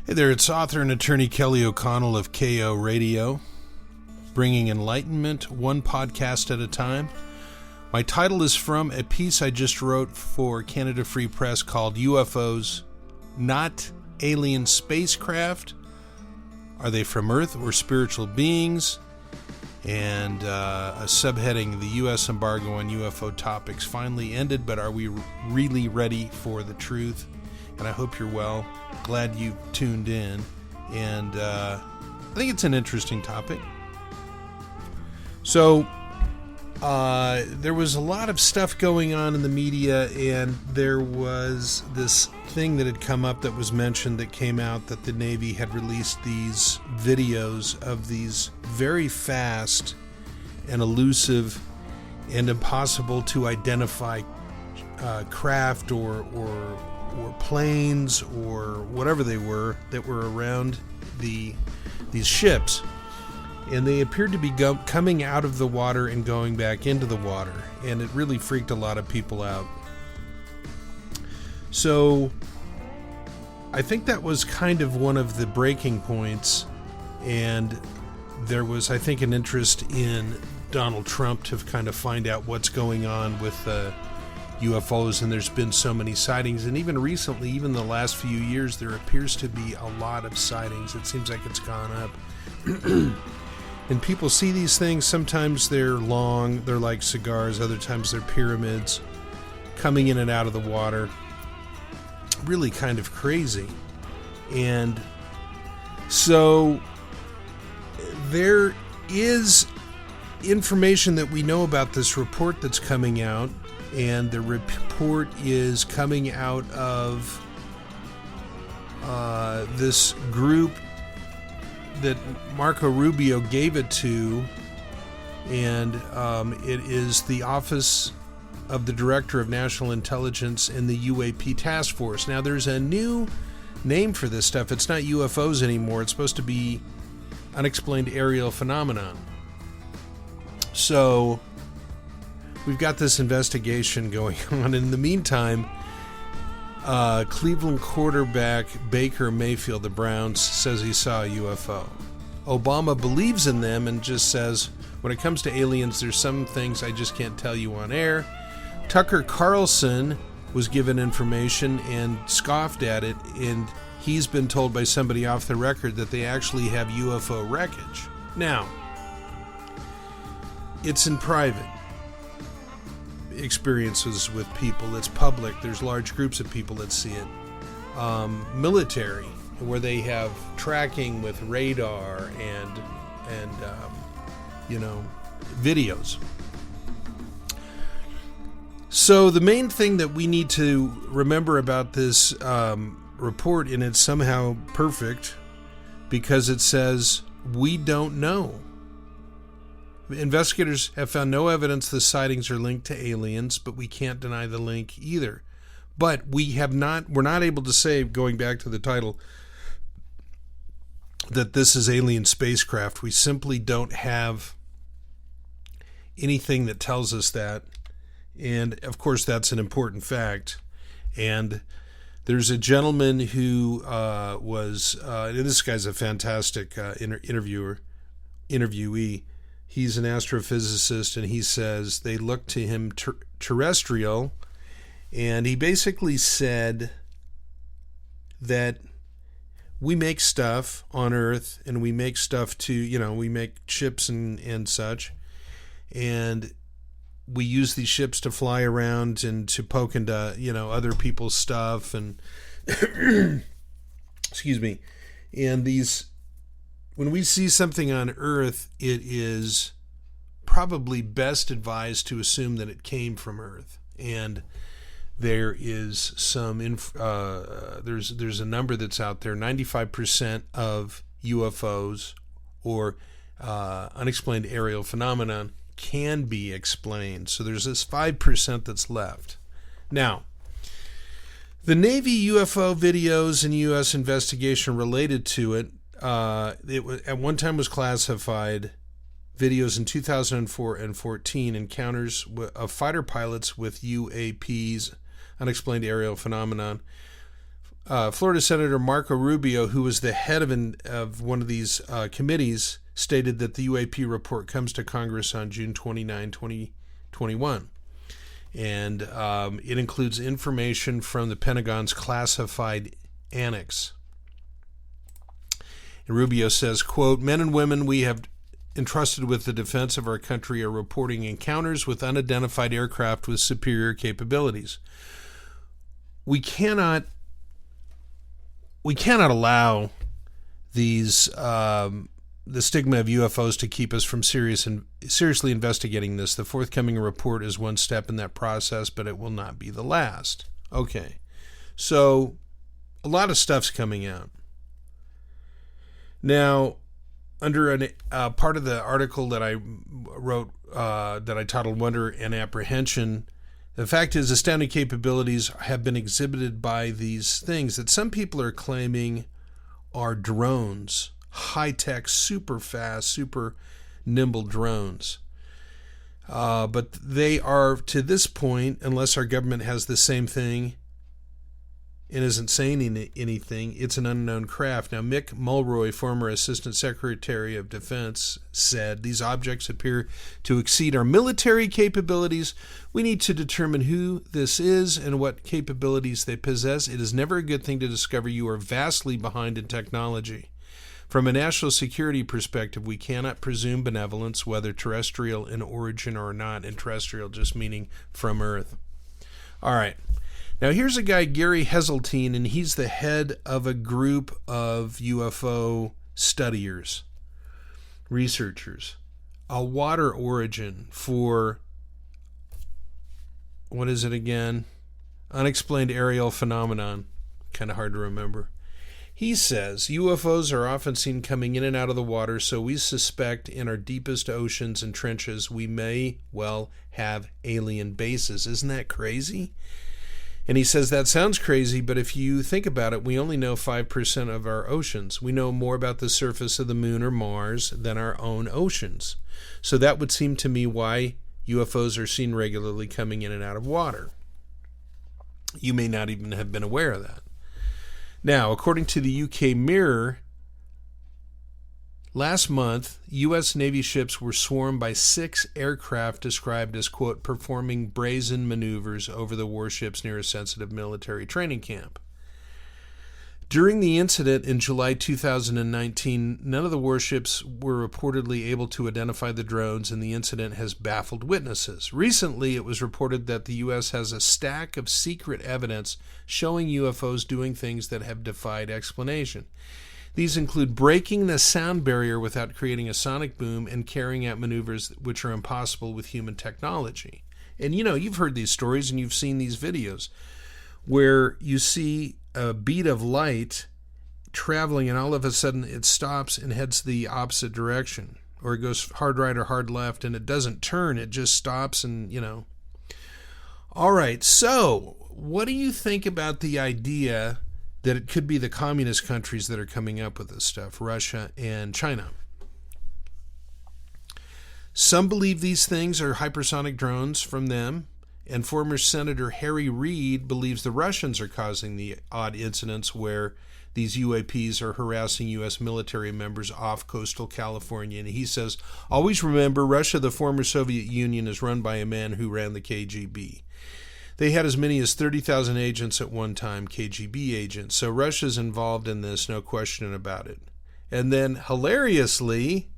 Hey there, it's author and attorney Kelly O'Connell of KO Radio, bringing enlightenment one podcast at a time. My title is from a piece I just wrote for Canada Free Press called UFOs, Not Alien Spacecraft. Are they from Earth or spiritual beings? And a subheading, the U.S. embargo on UFO topics finally ended, but are we really ready for the truth? And I hope you're well. Glad you tuned in. And I think it's an interesting topic. So, there was a lot of stuff going on in the media, and there was this thing that had come up that was mentioned that came out that the Navy had released these videos of these very fast and elusive and impossible to identify craft or planes or whatever they were that were around these ships. And they appeared to be coming out of the water and going back into the water. And it really freaked a lot of people out. So I think that was kind of one of the breaking points. And there was, I think, an interest in Donald Trump to kind of find out what's going on with UFOs. And there's been so many sightings. And even recently, even the last few years, there appears to be a lot of sightings. It seems like it's gone up. And people see these things. Sometimes they're long, they're like cigars. Other times they're pyramids coming in and out of the water. Really kind of crazy. And so there is information that we know about this report that's coming out. And the report is coming out of this group that Marco Rubio gave it to, and it is the Office of the Director of National Intelligence in the UAP Task Force. Now, there's a new name for this stuff. It's not UFOs anymore. It's supposed to be Unexplained Aerial Phenomena. So we've got this investigation going on. In the meantime, Cleveland quarterback Baker Mayfield, the Browns, says he saw a UFO. Obama believes in them and just says, when it comes to aliens, there's some things I just can't tell you on air. Tucker Carlson was given information and scoffed at it, and he's been told by somebody off the record that they actually have UFO wreckage. Now, it's in private experiences with people. It's public. There's large groups of people that see it. Military, where they have tracking with radar and videos. So the main thing that we need to remember about this report, and it's somehow perfect because it says we don't know. Investigators have found no evidence the sightings are linked to aliens, but we can't deny the link either. But we're not able to say, going back to the title, that this is alien spacecraft. We simply don't have anything that tells us that. And of course, that's an important fact. And there's a gentleman who this guy's a fantastic interviewee. He's an astrophysicist, and he says they look to him terrestrial, and he basically said that we make stuff on Earth, and we make stuff we make ships and such, and we use these ships to fly around and to poke into, other people's stuff, and excuse me, and these. When we see something on Earth, it is probably best advised to assume that it came from Earth. And there is some there's a number that's out there. 95% of UFOs or unexplained aerial phenomenon can be explained. So there's this 5% that's left. Now, the Navy UFO videos and U.S. investigation related to it, at one time was classified. Videos in 2004 and 14, encounters of fighter pilots with UAPs, unexplained aerial phenomenon, Florida Senator Marco Rubio, who was the head of one of these committees, stated that the UAP report comes to Congress on June 29, 2021. And it includes information from the Pentagon's classified Annex. And Rubio says, quote, "Men and women we have entrusted with the defense of our country are reporting encounters with unidentified aircraft with superior capabilities. We cannot allow these the stigma of UFOs to keep us from seriously investigating this. The forthcoming report is one step in that process, but it will not be the last." Okay, so a lot of stuff's coming out. Now, under a part of the article that I wrote that I titled Wonder and Apprehension, the fact is astounding capabilities have been exhibited by these things that some people are claiming are drones, high-tech, super fast, super nimble drones. But they are, to this point, unless our government has the same thing and isn't saying anything, it's an unknown craft. Now, Mick Mulroy, former Assistant Secretary of Defense, said, "These objects appear to exceed our military capabilities. We need to determine who this is and what capabilities they possess. It is never a good thing to discover you are vastly behind in technology. From a national security perspective, we cannot presume benevolence, whether terrestrial in origin or not," and terrestrial just meaning from Earth. All right. Now, here's a guy, Gary Heseltine, and he's the head of a group of UFO studiers, researchers. A water origin for, what is it again? Unexplained Aerial Phenomenon. Kind of hard to remember. He says, UFOs are often seen coming in and out of the water, so we suspect in our deepest oceans and trenches we may well have alien bases. Isn't that crazy? And he says that sounds crazy, but if you think about it, we only know 5% of our oceans. We know more about the surface of the moon or Mars than our own oceans. So that would seem to me why UFOs are seen regularly coming in and out of water. You may not even have been aware of that. Now, according to the UK Mirror, last month, U.S. Navy ships were swarmed by 6 aircraft described as, quote, performing brazen maneuvers over the warships near a sensitive military training camp. During the incident in July 2019, none of the warships were reportedly able to identify the drones, and the incident has baffled witnesses. Recently, it was reported that the U.S. has a stack of secret evidence showing UFOs doing things that have defied explanation. These include breaking the sound barrier without creating a sonic boom and carrying out maneuvers which are impossible with human technology. And you know, you've heard these stories and you've seen these videos where you see a bead of light traveling and all of a sudden it stops and heads the opposite direction, or it goes hard right or hard left and it doesn't turn, it just stops and, you know. All right, so what do you think about the idea that it could be the communist countries that are coming up with this stuff, Russia and China? Some believe these things are hypersonic drones from them, and former Senator Harry Reid believes the Russians are causing the odd incidents where these UAPs are harassing U.S. military members off coastal California. And he says, always remember, Russia, the former Soviet Union, is run by a man who ran the KGB. They had as many as 30,000 agents at one time, KGB agents. So Russia's involved in this, no question about it. And then, hilariously,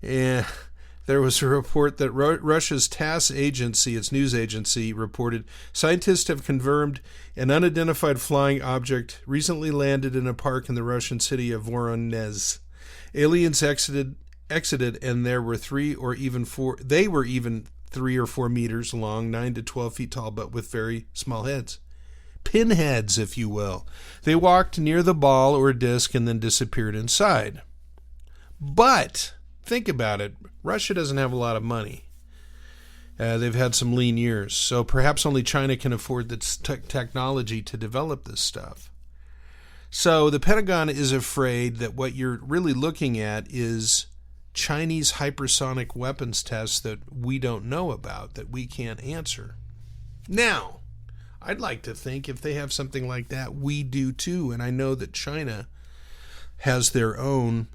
there was a report that Russia's TASS agency, its news agency, reported scientists have confirmed an unidentified flying object recently landed in a park in the Russian city of Voronezh. Aliens exited, and there were 3 or even 4. They were even 3 or 4 meters long, 9 to 12 feet tall, but with very small heads. Pinheads, if you will. They walked near the ball or disc and then disappeared inside. But think about it. Russia doesn't have a lot of money. They've had some lean years, so perhaps only China can afford the technology to develop this stuff. So the Pentagon is afraid that what you're really looking at is Chinese hypersonic weapons tests that we don't know about, that we can't answer. Now, I'd like to think if they have something like that, we do too. And I know that China has their own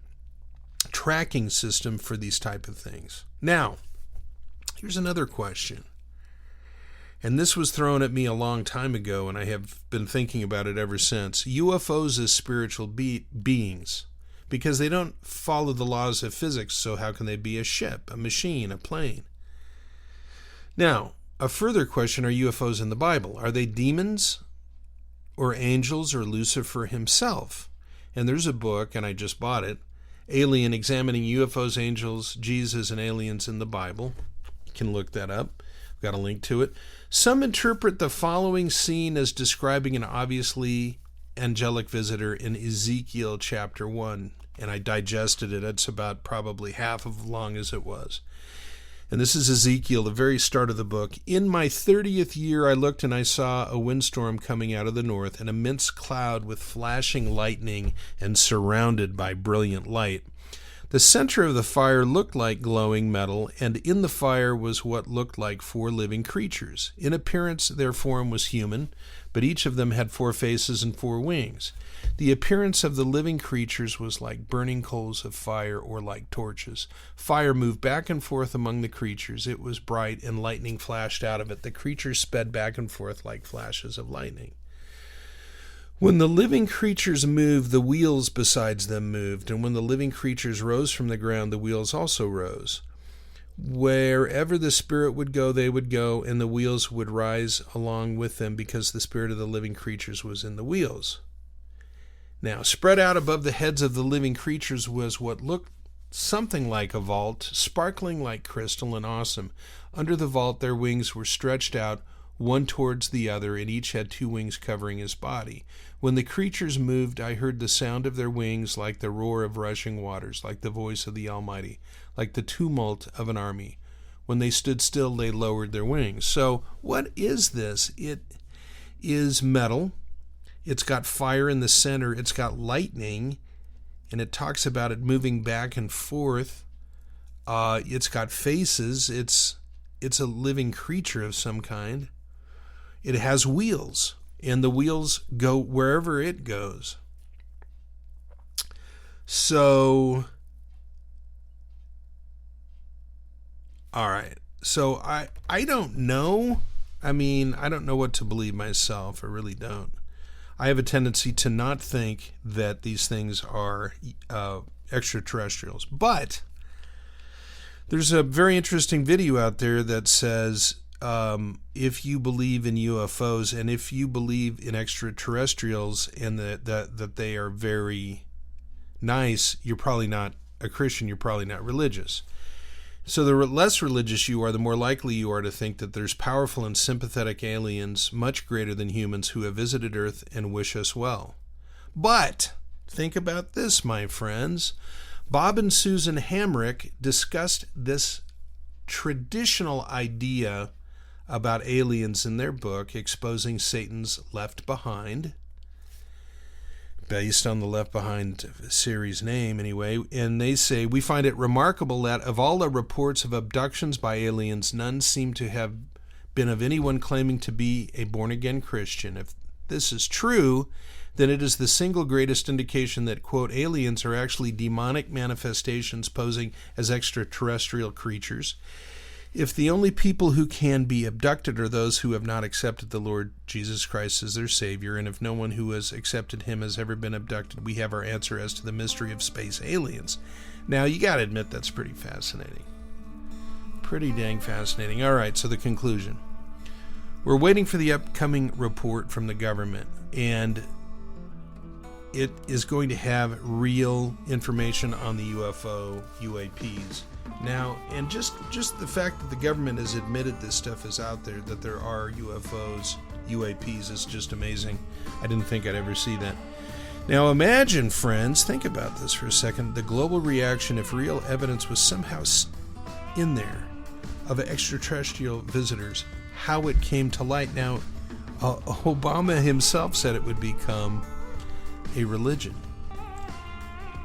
tracking system for these type of things. Now, here's another question. And this was thrown at me a long time ago, and I have been thinking about it ever since. UFOs as spiritual beings, because they don't follow the laws of physics, so how can they be a ship, a machine, a plane? Now, a further question, are UFOs in the Bible? Are they demons or angels or Lucifer himself? And there's a book, and I just bought it, Alien, Examining UFOs, Angels, Jesus, and Aliens in the Bible. You can look that up. I've got a link to it. Some interpret the following scene as describing an obviously angelic visitor in Ezekiel chapter 1, and I digested it. It's about probably half as long as it was. And this is Ezekiel, the very start of the book. In my 30th year, I looked and I saw a windstorm coming out of the north, an immense cloud with flashing lightning and surrounded by brilliant light. The center of the fire looked like glowing metal, and in the fire was what looked like 4 living creatures. In appearance, their form was human, but each of them had 4 faces and 4 wings. The appearance of the living creatures was like burning coals of fire or like torches. Fire moved back and forth among the creatures. It was bright, and lightning flashed out of it. The creatures sped back and forth like flashes of lightning. When the living creatures moved, the wheels besides them moved, and when the living creatures rose from the ground, the wheels also rose. Wherever the spirit would go, they would go, and the wheels would rise along with them, because the spirit of the living creatures was in the wheels. Now, spread out above the heads of the living creatures was what looked something like a vault, sparkling like crystal and awesome. Under the vault, their wings were stretched out, one towards the other, and each had 2 wings covering his body. When the creatures moved, I heard the sound of their wings like the roar of rushing waters, like the voice of the Almighty, like the tumult of an army. When they stood still, they lowered their wings. So what is this? It is metal. It's got fire in the center. It's got lightning, and it talks about it moving back and forth. It's got faces. It's a living creature of some kind. It has wheels, and the wheels go wherever it goes. So, all right. So I don't know. I mean, I don't know what to believe myself. I really don't. I have a tendency to not think that these things are extraterrestrials. But there's a very interesting video out there that says, if you believe in UFOs and if you believe in extraterrestrials and that they are very nice, you're probably not a Christian, you're probably not religious. So the less religious you are, the more likely you are to think that there's powerful and sympathetic aliens, much greater than humans, who have visited Earth and wish us well. But think about this, my friends. Bob and Susan Hamrick discussed this traditional idea about aliens in their book, Exposing Satan's Left Behind, based on the Left Behind series name anyway, and they say, we find it remarkable that of all the reports of abductions by aliens, none seem to have been of anyone claiming to be a born-again Christian. If this is true, then it is the single greatest indication that, quote, aliens are actually demonic manifestations posing as extraterrestrial creatures. If the only people who can be abducted are those who have not accepted the Lord Jesus Christ as their Savior, and if no one who has accepted Him has ever been abducted, we have our answer as to the mystery of space aliens. Now, you got to admit that's pretty fascinating. Pretty dang fascinating. All right, so the conclusion. We're waiting for the upcoming report from the government, and it is going to have real information on the UFO UAPs. Now, and just the fact that the government has admitted this stuff is out there, that there are UFOs, UAPs, is just amazing. I didn't think I'd ever see that. Now, imagine, friends, think about this for a second, the global reaction if real evidence was somehow in there of extraterrestrial visitors, how it came to light. Now, Obama himself said it would become a religion.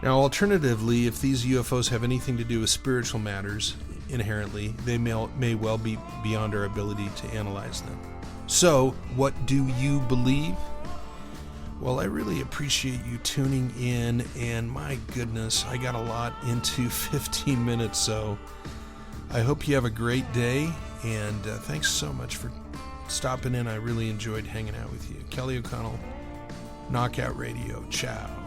Now, alternatively, if these UFOs have anything to do with spiritual matters inherently, they may well be beyond our ability to analyze them. So, what do you believe? Well, I really appreciate you tuning in, and my goodness, I got a lot into 15 minutes, so I hope you have a great day, and thanks so much for stopping in. I really enjoyed hanging out with you. Kelly O'Connell, Knockout Radio. Ciao.